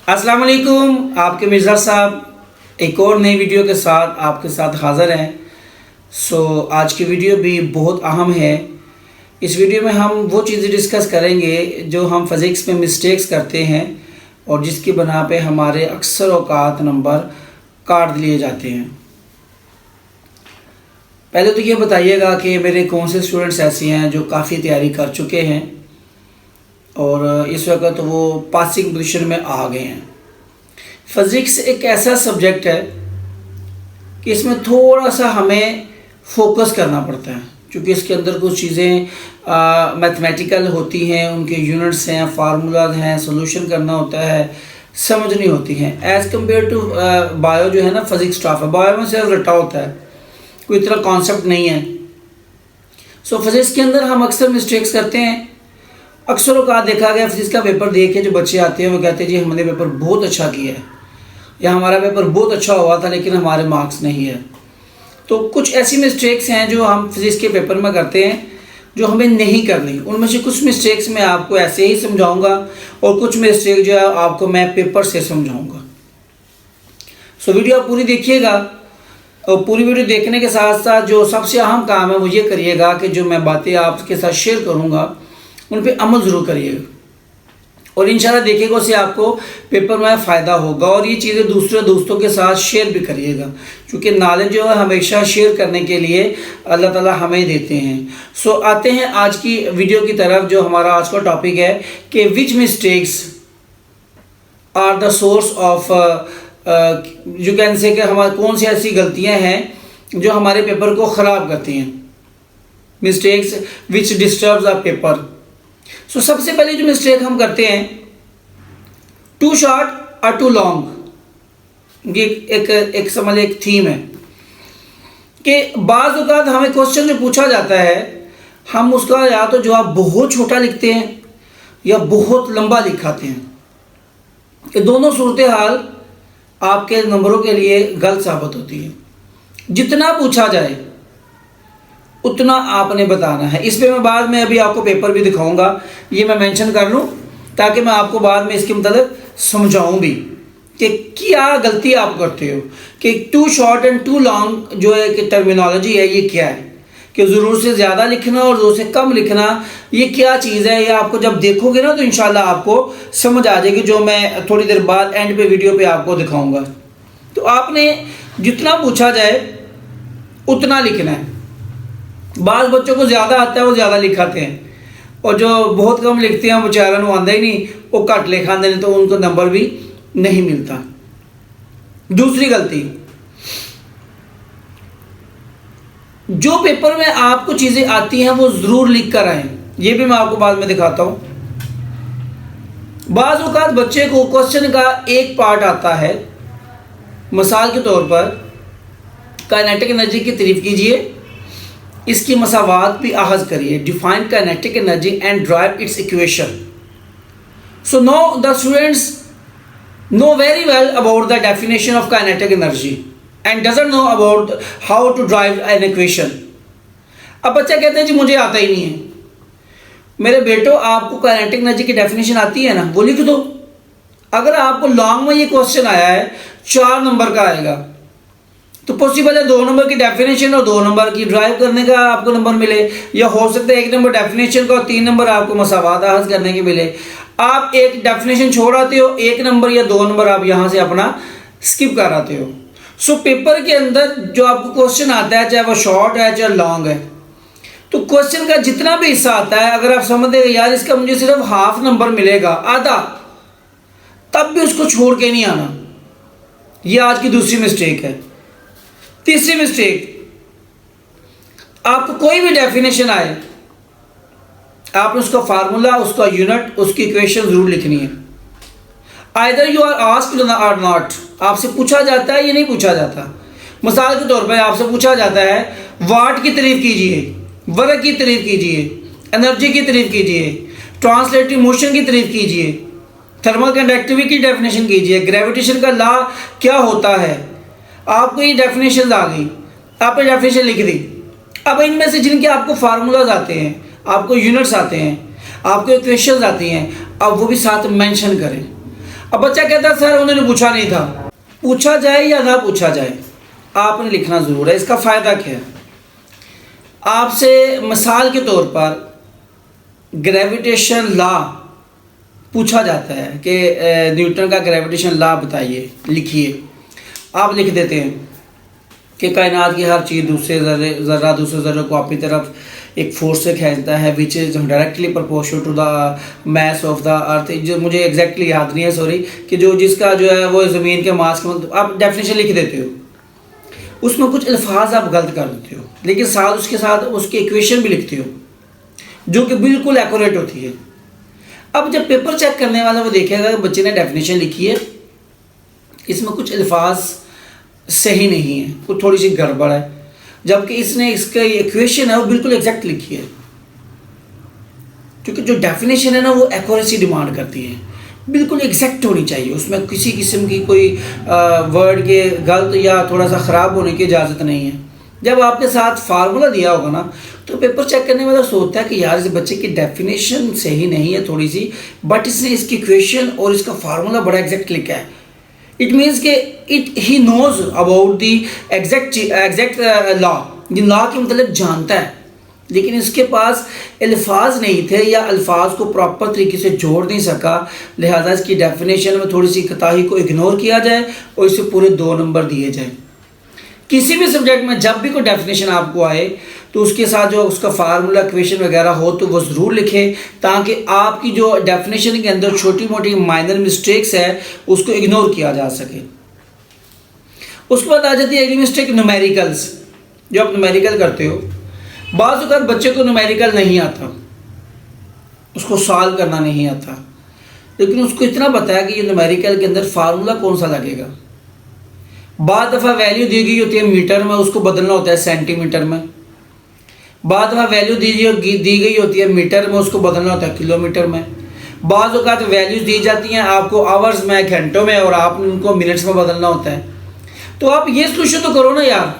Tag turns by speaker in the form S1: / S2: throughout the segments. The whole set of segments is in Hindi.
S1: अस्सलाम वालेकुम। आपके मिर्ज़ा साहब एक और नई वीडियो के साथ आपके साथ हाज़िर हैं। आज की वीडियो भी बहुत अहम है। इस वीडियो में हम वो चीज़ें डिस्कस करेंगे जो हम फिज़िक्स में मिस्टेक्स करते हैं और जिसकी बना पे हमारे अक्सर औकात नंबर काट लिए जाते हैं। पहले तो ये बताइएगा कि मेरे कौन से स्टूडेंट्स ऐसे हैं जो काफ़ी तैयारी कर चुके हैं और इस वक्त वो पासिंग पोजीशन में आ गए हैं। फ़िज़िक्स एक ऐसा सब्जेक्ट है कि इसमें थोड़ा सा हमें फोकस करना पड़ता है, क्योंकि इसके अंदर कुछ चीज़ें मैथमेटिकल होती हैं, उनके यूनिट्स हैं, फार्मूलाज हैं, सोल्यूशन करना होता है, समझनी होती हैं। एज़ कम्पेयर टू बायो जो है ना, फिज़िक्स टफ है। बायो में सिर्फ रटा होता है, कोई इतना कॉन्सेप्ट नहीं है। फिज़िक्स के अंदर हम अक्सर मिस्टेक्स करते हैं। अक्सर औकात देखा गया फिज़िक्स का पेपर देख के जो बच्चे आते हैं वो कहते हैं जी हमने पेपर बहुत अच्छा किया है या हमारा पेपर बहुत अच्छा हुआ था लेकिन हमारे मार्क्स नहीं है। तो कुछ ऐसी मिस्टेक्स हैं जो हम फिज़िक्स के पेपर में करते हैं जो हमें नहीं करनी। उनमें से कुछ मिस्टेक्स मैं आपको ऐसे ही समझाऊंगा और कुछ मिस्टेक जो है आपको मैं पेपर से समझाऊंगा। वीडियो आप पूरी देखिएगा और पूरी वीडियो देखने के साथ साथ जो सबसे अहम काम है वो ये करिएगा कि जो मैं बातें आपके साथ शेयर करूँगा उन पे अमल ज़रूर करिएगा और इंशाल्लाह देखिएगा उससे आपको पेपर में फ़ायदा होगा। और ये चीज़ें दूसरे दोस्तों के साथ शेयर भी करिएगा, क्योंकि नॉलेज जो है हमेशा शेयर करने के लिए अल्लाह ताला हमें देते हैं। आते हैं आज की वीडियो की तरफ। जो हमारा आज का टॉपिक है कि which mistakes are the source of you can say कि हमारे कौन सी ऐसी गलतियाँ हैं जो हमारे पेपर को ख़राब करती हैं। Mistakes which disturbs the paper. सबसे पहले जो मिस्टेक हम करते हैं, टू शॉर्ट और टू लॉन्ग। ये एक समझ एक थीम है कि बाज़ औक़ात हमें क्वेश्चन जो पूछा जाता है हम उसका या तो जवाब बहुत छोटा लिखते हैं या बहुत लंबा लिखाते हैं। ये दोनों सूरत हाल आपके नंबरों के लिए गलत साबित होती है। जितना पूछा जाए उतना आपने बताना है। इस पे मैं बाद में अभी आपको पेपर भी दिखाऊंगा, ये मैं मेंशन कर लूँ ताकि मैं आपको बाद में इसके मतलब समझाऊँ भी कि क्या गलती आप करते हो। कि too short and too long जो है कि टर्मिनोलॉजी है ये क्या है, कि ज़रूर से ज़्यादा लिखना और ज़रूर से कम लिखना ये क्या चीज़ है। ये आपको जब देखोगे ना तो इंशाल्लाह आपको समझ आ जाएगी, जो मैं थोड़ी देर बाद एंड पे वीडियो पे आपको दिखाऊँगा। तो आपने जितना पूछा जाए उतना लिखना है। बाज़ बच्चों को ज़्यादा आता है वो ज़्यादा लिखाते हैं और जो बहुत कम लिखते हैं वो बेचारा वो आंदा ही नहीं, वो घट लिखाते हैं तो उनको नंबर भी नहीं मिलता। दूसरी गलती, जो पेपर में आपको चीज़ें आती हैं वो ज़रूर लिख कर आएँ। ये भी मैं आपको बाद में दिखाता हूँ। बाज़ औक़ात बच्चे को क्वेश्चन का एक पार्ट आता है, मिसाल के तौर पर काइनेटिक एनर्जी की तारीफ कीजिए, इसकी मसावात भी आगाज़ करिए। Define kinetic energy and drive its equation. No the students know very well about the definition of kinetic energy and doesn't know about how to drive an equation. अब बच्चा कहते हैं जी मुझे आता ही नहीं है। मेरे बेटो आपको काइनेटिक एनर्जी की डेफिनेशन आती है ना, वो लिख दो। अगर आपको लॉन्ग में ये क्वेश्चन आया है 4 नंबर का आएगा तो पॉसिबल है 2 नंबर की डेफिनेशन और 2 नंबर की ड्राइव करने का आपको नंबर मिले, या हो सकता है 1 नंबर डेफिनेशन का और 3 नंबर आपको मसावात हासिल करने के मिले। आप एक डेफिनेशन छोड़ आते हो, 1 नंबर या 2 नंबर आप यहाँ से अपना स्किप कर आते हो। पेपर के अंदर जो आपको क्वेश्चन आता है, चाहे वो शॉर्ट है चाहे लॉन्ग है, तो क्वेश्चन का जितना भी हिस्सा आता है अगर आप समझ देंगे यार इसका मुझे सिर्फ हाफ नंबर मिलेगा, आधा, तब भी उसको छोड़ के नहीं आना। ये आज की दूसरी मिस्टेक है। तीसरी मिस्टेक, आपको कोई भी डेफिनेशन आए आपने उसका फार्मूला, उसका यूनिट, उसकी इक्वेशन जरूर लिखनी है। आइदर यू आर आस्क्ड और नॉट, आपसे पूछा जाता है या नहीं पूछा जाता। मिसाल के तौर पर आपसे पूछा जाता है वाट की तारीफ कीजिए, वर्क की तारीफ कीजिए, एनर्जी की तारीफ कीजिए, ट्रांसलेटिव मोशन की तारीफ कीजिए, थर्मल कंडक्टिविटी की डेफिनेशन कीजिए, ग्रेविटेशन का लॉ क्या होता है। आपको ये डेफिनेशन आ गई, आपने डेफिनेशन लिख दी। अब इनमें से जिनके आपको फार्मूलाज आते हैं, आपको यूनिट्स आते हैं, आपको इक्वेशंस आती हैं, अब वो भी साथ मेंशन करें। अब बच्चा कहता है सर उन्होंने पूछा नहीं था। पूछा जाए या ना पूछा जाए, आपने लिखना ज़रूर है। इसका फ़ायदा क्या है? आपसे मिसाल के तौर पर ग्रेविटेशन लॉ पूछा जाता है कि न्यूटन का ग्रेविटेशन लॉ बताइए, लिखिए। आप लिख देते हैं कि कायनात की हर चीज़ दूसरे ज़र्रा दूसरे ज़र्रे को अपनी तरफ एक फोर्स से खींचता है which is directly proportional to the mass of the earth. जो मुझे एग्जैक्टली याद नहीं है, सॉरी, कि जिसका जो है वो ज़मीन के मास के, आप डेफिनेशन लिख देते हो, उसमें कुछ अल्फाज आप गलत कर देते हो, लेकिन साथ उसके साथ उसकी इक्वेशन भी लिखते हो जो कि बिल्कुल एक्यूरेट होती है। अब जब पेपर चेक करने वाला वो देखेगा कि बच्चे ने डेफिनेशन लिखी है, इसमें कुछ अल्फाज सही नहीं है, कुछ थोड़ी सी गड़बड़ है, जबकि इसने इसका इक्वेशन है वो बिल्कुल एग्जैक्ट लिखी है। क्योंकि जो डेफिनेशन है ना वो एक्यूरेसी डिमांड करती है, बिल्कुल एग्जैक्ट होनी चाहिए, उसमें किसी किस्म की कोई वर्ड के गलत या थोड़ा सा ख़राब होने की इजाज़त नहीं है। जब आपके साथ फार्मूला दिया होगा ना तो पेपर चेक करने वाला सोचता है कि यार इस बच्चे की डेफिनेशन सही नहीं है थोड़ी सी, बट इसने इसकी इक्वेशन और इसका फार्मूला बड़ा एग्जैक्ट लिखा है। इट मीन्स के he knows about the exact law, जिन लॉ के मतलब जानता है, लेकिन इसके पास अल्फाज नहीं थे या अल्फाज को प्रॉपर तरीके से जोड़ नहीं सका, लिहाजा इसकी डेफिनेशन में थोड़ी सी कोताही को इग्नोर किया जाए और इसे पूरे 2 नंबर दिए जाए। किसी भी सब्जेक्ट में जब भी कोई डेफिनेशन आपको आए तो उसके साथ जो उसका फार्मूला इक्वेशन वगैरह हो तो वो ज़रूर लिखें, ताकि आपकी जो डेफिनेशन के अंदर छोटी मोटी माइनर मिस्टेक्स है उसको इग्नोर किया जा सके। उसके बाद आ जाती है अगली मिस्टेक, न्यूमेरिकल्स। जो आप न्यूमेरिकल करते हो, बाज़ अगर बच्चे को न्यूमेरिकल नहीं आता, उसको सॉल्व करना नहीं आता, लेकिन उसको इतना पता है कि ये न्यूमेरिकल के अंदर फार्मूला कौन सा लगेगा। बाद दफ़ा वैल्यू दी गई होती है मीटर में, उसको बदलना होता है सेंटीमीटर में। बाद दफ़ा वैल्यू दी गई होती है मीटर में, उसको बदलना होता है किलोमीटर में। बाज़ औक़ात वैल्यूज़ दी जाती हैं आपको आवर्स में, घंटों में, और आपने उनको मिनट्स में बदलना होता है। तो आप ये सोल्यूशन तो करो ना यार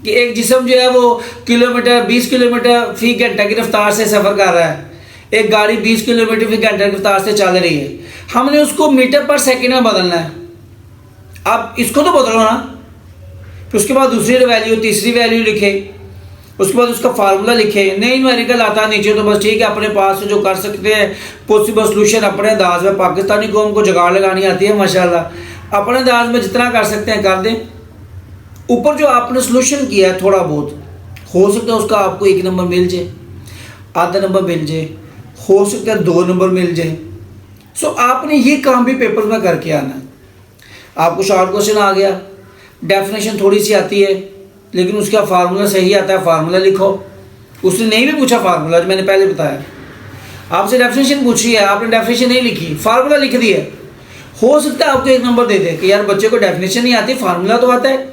S1: कि एक जिस्म जो है वो किलोमीटर 20 किलोमीटर फी घंटा की रफ्तार से सफ़र कर रहा है, एक गाड़ी 20 किलोमीटर फी घंटा की रफ्तार से चल रही है, हमने उसको मीटर पर सेकेंड में बदलना है। आप इसको तो बदलो ना, फिर उसके बाद दूसरी वैल्यू तीसरी वैल्यू लिखे, उसके बाद उसका फार्मूला लिखे। नहीं न्यूमेरिकल आता नीचे तो बस ठीक है, अपने पास से जो कर सकते हैं पॉसिबल सोल्यूशन अपने अंदाज में, पाकिस्तानी कौम को जुगाड़ लगानी आती है माशाल्लाह, अपने अंदाज में जितना कर सकते हैं कर दें। ऊपर जो आपने सोल्यूशन किया है थोड़ा बहुत, हो सकता है उसका आपको 1 नंबर मिल जाए, आधा नंबर मिल जाए, हो सकता है 2 नंबर मिल जाए। सो आपने ये काम भी पेपर में करके आना है। आपको शॉर्ट क्वेश्चन आ गया, डेफिनेशन थोड़ी सी आती है लेकिन उसका फार्मूला सही आता है, फार्मूला लिखो। उसने नहीं भी पूछा फार्मूला, जो मैंने पहले बताया, आपसे डेफिनेशन पूछी है, आपने डेफिनेशन नहीं लिखी, फार्मूला लिख दिया, हो सकता है आपको 1 नंबर दे दे कि यार बच्चे को डेफिनेशन नहीं आती, फार्मूला तो आता है।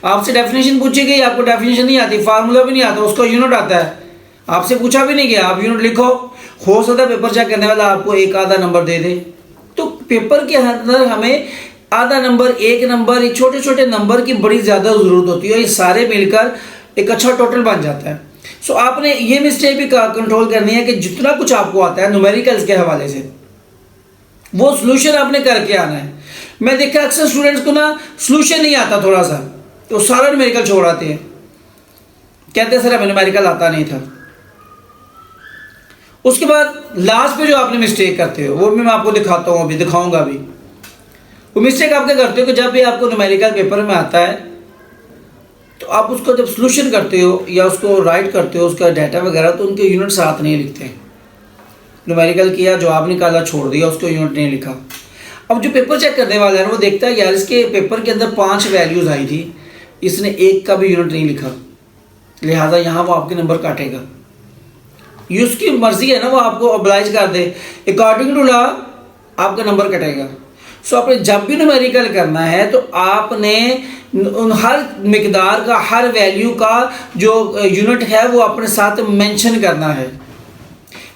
S1: आपसे डेफिनेशन पूछी गई, आपको डेफिनेशन नहीं आती, फार्मूला भी नहीं आता, उसका यूनिट आता है, आपसे पूछा भी नहीं गया, आप यूनिट लिखो, हो सकता है पेपर चेक करने वाला आपको 1 आधा नंबर दे दे। तो पेपर के अंदर हमें आधा नंबर, 1 नंबर, ये छोटे छोटे नंबर की बड़ी ज़्यादा ज़रूरत होती है, ये सारे मिलकर एक अच्छा टोटल बन जाता है। सो आपने ये मिस्टेक भी कंट्रोल करनी है कि जितना कुछ आपको आता है न्यूमेरिकल्स के हवाले से वो सोल्यूशन आपने करके आना है। मैं देखा अक्सर स्टूडेंट्स को ना सोल्यूशन नहीं आता थोड़ा सा, तो सारा न्यूमेरिकल छोड़ आते हैं, कहते हैं सर हमें न्यूमेरिकल आता नहीं था। उसके बाद लास्ट पे जो आपने मिस्टेक करते हो वो भी मैं आपको दिखाता हूँ, अभी दिखाऊंगा भी। वो मिस्टेक आप क्या करते हो कि जब भी आपको न्यूमेरिकल पेपर में आता है तो आप उसको जब सोल्यूशन करते हो या उसको राइट करते हो उसका डाटा वगैरह, तो उनके यूनिट साथ नहीं लिखते हैं। न्यूमेरिकल किया, जवाब निकाला, छोड़ दिया, उसको यूनिट नहीं लिखा। अब जो पेपर चेक करने वाला है ना वो देखता है यार इसके पेपर के अंदर 5 वैल्यूज़ आई थी, इसने 1 का भी यूनिट नहीं लिखा, लिहाजा यहाँ वो आपके नंबर काटेगा। ये उसकी मर्जी है ना, वो आपको ऑब्लाइज कर दे, अकॉर्डिंग टू लॉ आपका नंबर कटेगा। सो आपने जब भी न्यूमेरिकल करना है तो आपने उन हर मिकदार का, हर वैल्यू का जो यूनिट है वो अपने साथ मेंशन करना है।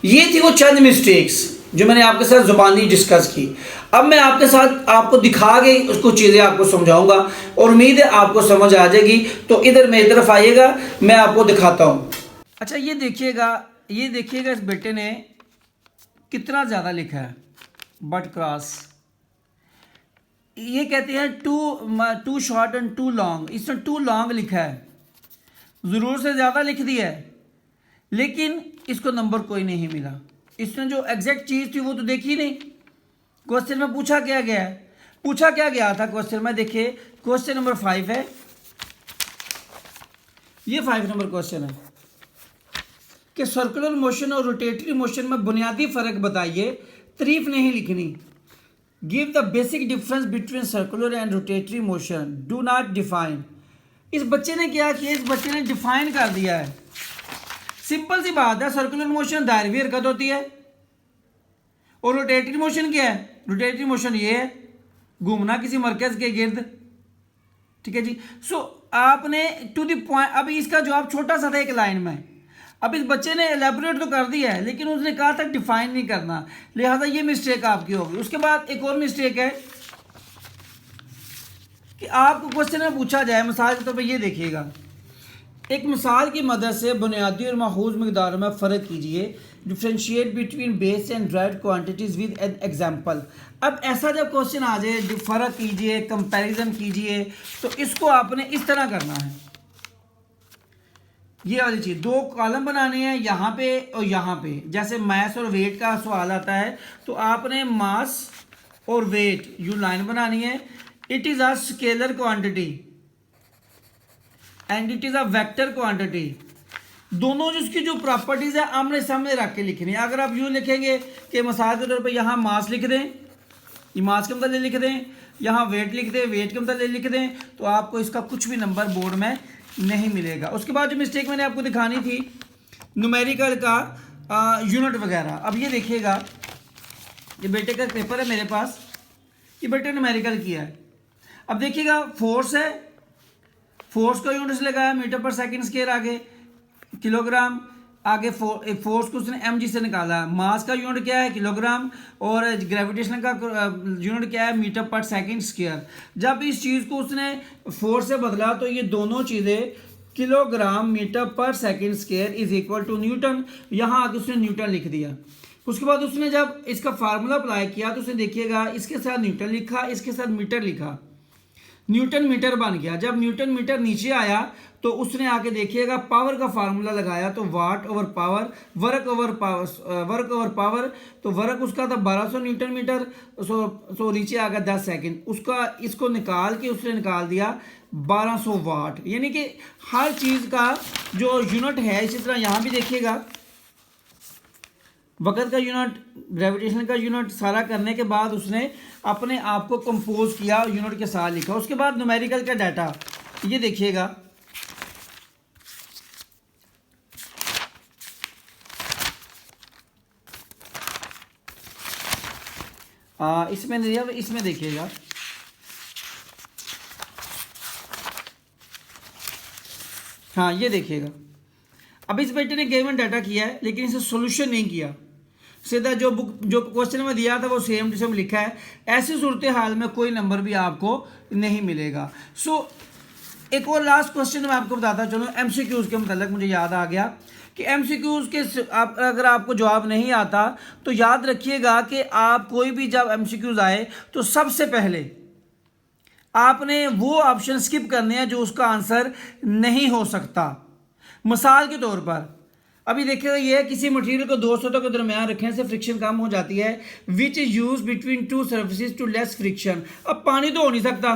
S1: ये थी वो चंद मिस्टेक्स जो मैंने आपके साथ ज़ुबानी डिस्कस की। अब मैं आपके साथ आपको दिखा के उसको चीज़ें आपको समझाऊंगा और उम्मीद है आपको समझ आ जाएगी। तो इधर मेरी तरफ आइएगा, मैं आपको दिखाता हूँ। अच्छा ये देखिएगा, ये देखिएगा इस बेटे ने कितना ज़्यादा लिखा है। बट क्रॉस, ये कहते हैं too short and too long. इसने टू लॉन्ग लिखा है, ज़रूर से ज़्यादा लिख दिया है, लेकिन इसको नंबर कोई नहीं मिला। इसने जो एग्जैक्ट चीज़ थी वो तो देखी नहीं। क्वेश्चन में पूछा क्या गया है, पूछा क्या गया था क्वेश्चन में, देखिए क्वेश्चन नंबर 5 है, ये 5 नंबर क्वेश्चन है कि सर्कुलर मोशन और रोटेटरी मोशन में बुनियादी फ़र्क बताइए, तारीफ नहीं लिखनी। Give the basic difference between circular and rotatory motion, do not define. इस बच्चे ने क्या किया, इस बच्चे ने डिफाइन कर दिया है। सिंपल सी बात है, सर्कुलर मोशन दायरवी हरकत होती है और रोटेटरी मोशन क्या है, रोटेटरी मोशन ये है घूमना किसी मरकज के गिर्द। ठीक है जी। सो आपने टू द पॉइंट, अभी इसका जवाब छोटा सा था एक लाइन में। अब इस बच्चे ने एलेबोरेट तो कर दिया है, लेकिन उसने कहा था डिफाइन नहीं करना, लिहाजा ये मिस्टेक आपकी होगी। उसके बाद एक और मिस्टेक है कि आपको क्वेश्चन में पूछा जाए, मिसाल के तौर पर ये देखिएगा, एक मिसाल की मदद से बुनियादी और माखूज मकदारों में फ़र्क कीजिए, differentiate between base and dried quantities with an example. अब ऐसा जब क्वेश्चन आ जाए, फ़र्क कीजिए, कंपैरिजन कीजिए, तो इसको आपने इस तरह करना है। ये वाली चीज़, दो कॉलम बनाने हैं यहाँ पे और यहाँ पे। जैसे मास और वेट का सवाल आता है तो आपने मास और वेट यू लाइन बनानी है। It is a scalar quantity and it is a vector quantity. दोनों जिसकी जो प्रॉपर्टीज़ है आमने सामने रख के लिखनी है। अगर आप यूँ लिखेंगे कि मिसाल के तौर पे यहाँ मास लिख दें, ये मास के मतलब लिख दें, यहाँ वेट लिख दें, वेट के मतलब लिख दें, तो आपको इसका कुछ भी नंबर बोर्ड में नहीं मिलेगा। उसके बाद जो मिस्टेक मैंने आपको दिखानी थी न्यूमेरिकल का यूनिट वगैरह। अब ये देखिएगा, ये बेटे का पेपर है मेरे पास, ये बेटे न्यूमेरिकल किया है। अब देखिएगा फोर्स है, फोर्स का यूनिट लगाया मीटर पर सेकंड स्क्वायर, आगे किलोग्राम, आगे फोर्स को उसने mg से निकाला। मास का यूनिट क्या है, किलोग्राम, और ग्रेविटेशन का यूनिट क्या है, मीटर पर सेकंड स्क्वायर। जब इस चीज़ को उसने फोर्स से बदला तो ये दोनों चीज़ें kilogram metre per second square is equal to newton, यहाँ आके उसने न्यूटन लिख दिया। उसके बाद उसने जब इसका फार्मूला अप्लाई किया तो उसने देखिएगा इसके साथ न्यूटन लिखा, इसके साथ मीटर लिखा, न्यूटन मीटर बन गया। जब न्यूटन मीटर नीचे आया तो उसने आके देखिएगा पावर का फार्मूला लगाया, तो watt over power, work over power, तो वर्क उसका था 1200 न्यूटन मीटर, सो नीचे आ गया 10 सेकंड। उसका इसको निकाल के उसने निकाल दिया 1200 वाट। यानी कि हर चीज़ का जो यूनिट है, इसी तरह यहाँ भी देखिएगा वक़्त का यूनिट, ग्रेविटेशन का यूनिट, सारा करने के बाद उसने अपने आप को कंपोज किया, यूनिट के साथ लिखा। उसके बाद न्यूमेरिकल का डाटा ये देखिएगा, इसमें नहीं है, इसमें देखिएगा, हाँ ये देखिएगा। अब इस बेटे ने गिवन डाटा किया है लेकिन इसे सॉल्यूशन नहीं किया, सीधा जो क्वेश्चन में दिया था वो सेम टू सेम लिखा है। ऐसी सूरत हाल में कोई नंबर भी आपको नहीं मिलेगा। सो एक और लास्ट क्वेश्चन मैं आपको बताता चलूँ एमसीक्यूज़ के मतलब, मुझे याद आ गया कि एमसीक्यूज़ के अगर आपको जवाब नहीं आता तो याद रखिएगा कि आप कोई भी जब एमसीक्यूज़ आए तो सबसे पहले आपने वो ऑप्शन स्किप करने हैं जो उसका आंसर नहीं हो सकता। मिसाल के तौर पर अभी देखिएगा, ये किसी मटेरियल को दो सतहों के दरमियान रखने से फ्रिक्शन कम हो जाती है, which is use between two surfaces to less friction. अब पानी तो हो नहीं सकता,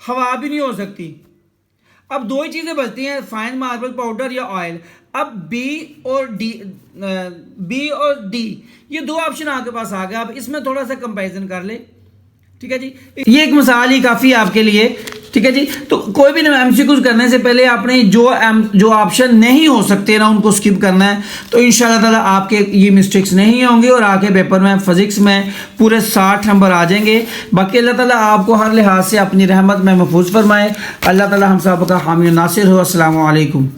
S1: हवा भी नहीं हो सकती। अब दो ही चीज़ें बचती हैं, फाइन मार्बल पाउडर या ऑयल। अब बी और डी ये दो ऑप्शन आपके पास आ गया। अब इसमें थोड़ा सा कंपैरिजन कर ले, ठीक है जी। ये एक मिसाल ही काफ़ी है आपके लिए, ठीक है जी। तो कोई भी एमसीक्यूज करने से पहले आपने जो ऑप्शन नहीं हो सकते ना उनको स्किप करना है, तो इंशाल्लाह ताला आपके ये मिस्टेक्स नहीं होंगे और आगे पेपर में फिजिक्स में पूरे 60 नंबर आ जाएंगे। बाकी अल्लाह ताला आपको हर लिहाज से अपनी रहमत में महफूज फरमाए। अल्लाह ताला हम सब का हामी नासिर हो। अस्सलामु अलैकुम।